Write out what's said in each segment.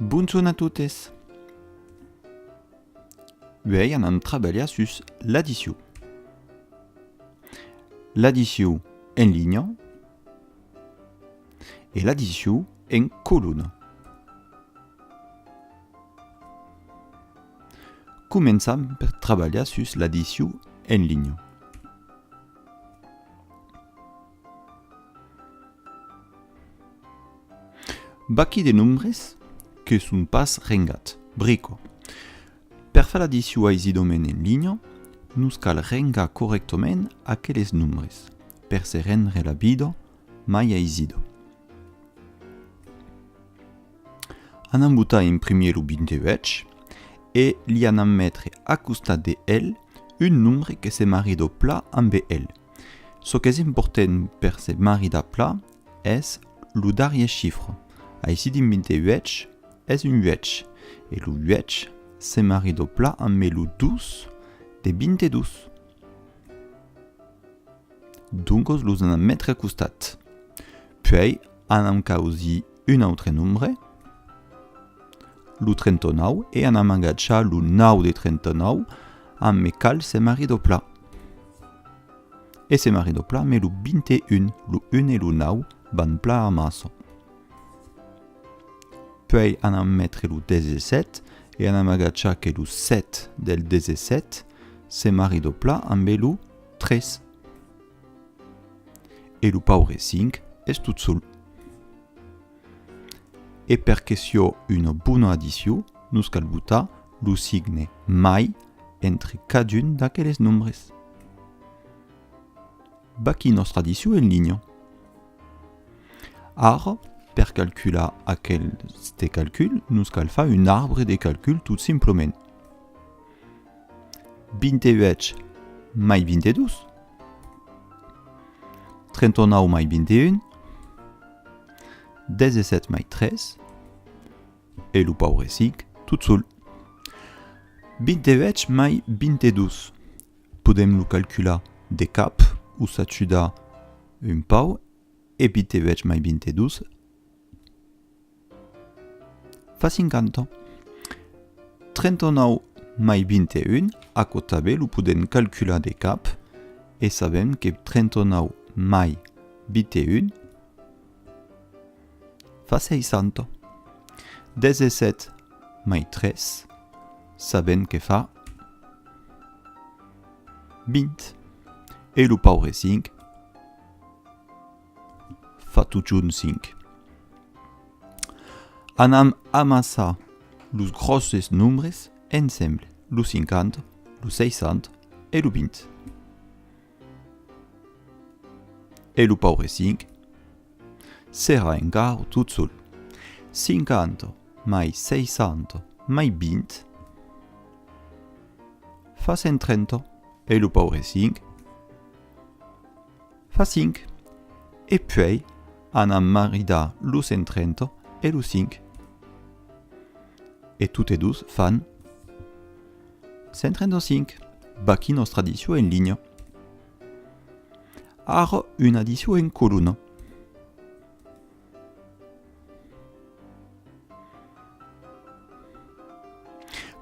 Bonjour a totes. Avui anem treballar sus l'addició. L'addició en línia et l'addició en colonne. Comencem per treballar sus l'addició en línia. Baqui de nombres que són pas rengats, brico. Per fer l'addició a aquest domen en línia, nos cal rengar correctament aquells nombres, per se rendre la vida mai a aquest. Anem botar imprimir el 28 e li anem mettre a costat de ell un nombre que se marida pla amb ell. Ce que és important per se marida pla és el darrer xifre. Així din 28 és un 8 e el 8 se marida pla amb el 2 de 22. Donc los anem mettre a costat. Puis anem causi un altre nombre, el 39, e anem agachar el 9 de 39 amb el cal se marida pla. E se marida pla amb el 21, el 1 e el 9 van pla a massa. Puis anem mettre el 17 e anem agachar que el 7 del 17 se marida pla amb el 3. E el paure 5 és tot sol. E perquè sia una bona addició, nos cal botar el signe mai entre cadun d'aquells nombres. Baqui nostra addició en línia. Ara, per calcular aquest calcul, nos cal fer un arbre de calcul tot simplement. 28 mai 22, 39 mai 21, 17 mai 13, e el paure 5 tot sol. 28 mai 22. Podem lo calcular de cap, ou s'ajuda un pau, e 28 mai 22 fa 50. 39 mai 21, a cotabe lo podem calcular de cap, e sabem que 39 mai 21 fa 60. 17 mai 13, sabem que fa 20. E el paure 5 fa tot junt 5. Anem amassar los grossos nombres ensemble, el 50, el 60 e el 20. E el paure 5 serà encara tot sol. 50 mai 600 mai 20 fa 130 e el paure 5 fa 5. E puis anem maridar el 130 e el 5. E tutte dos fan 135. Baqui nostra addició en línia. Ara una addició en colonne.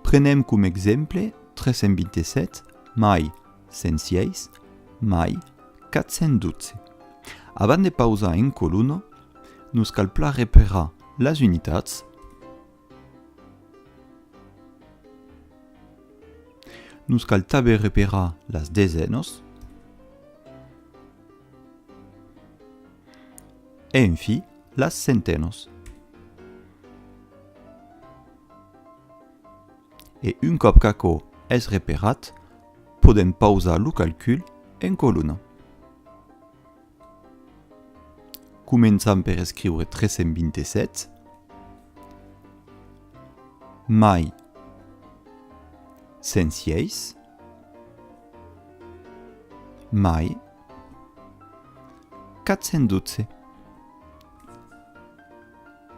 Prenem com exemple 327 mai 106 mai 412. Abans de pausar en colonne, nos cal pla reparar les unitats, nos cal també reparar les desenes, e en fi, les centenes. E un cop qu'aquò és reparat, podem pausar el calcul en colonne. Comencem per escriure 327 mai 106 mai 412.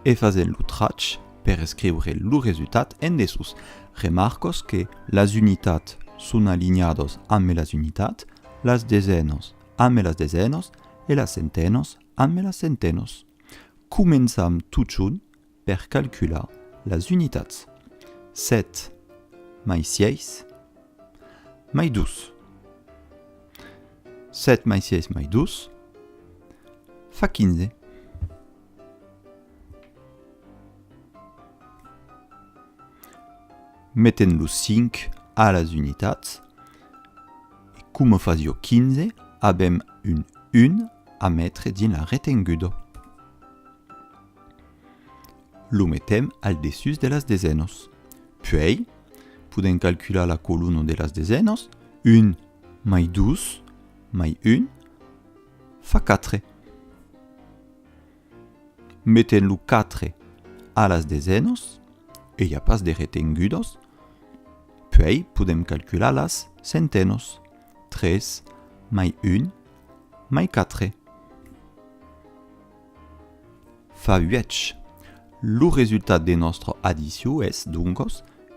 E fazem lo traç per escriure el resultat en dessús. Remarcos que les unitats són alineades amb les unitats, les desenes amb les desenes e les centenes amb les centenes. Comencem tot junt per calcular las unitats. 7 mai 6 mai 12. 7 mai 6 mai 12 fa 15. Metem los 5 a las unitats. E come fazio 15, abem un 1 a mettre din la retengudo. Lo metem al dessus de las dezenos. Puis, podem calcular la columna de las dezenos. 1 mai 12 mai 1 fa 4. Metem lo 4 a las dezenos. E hi ha pas de retengudos. Puis, podem calcular las centenos. 3 mai 1 mai 4. Fa 8. Le résultat de notre addition est donc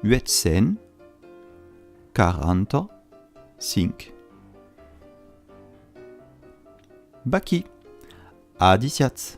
845. Baki, adiciats.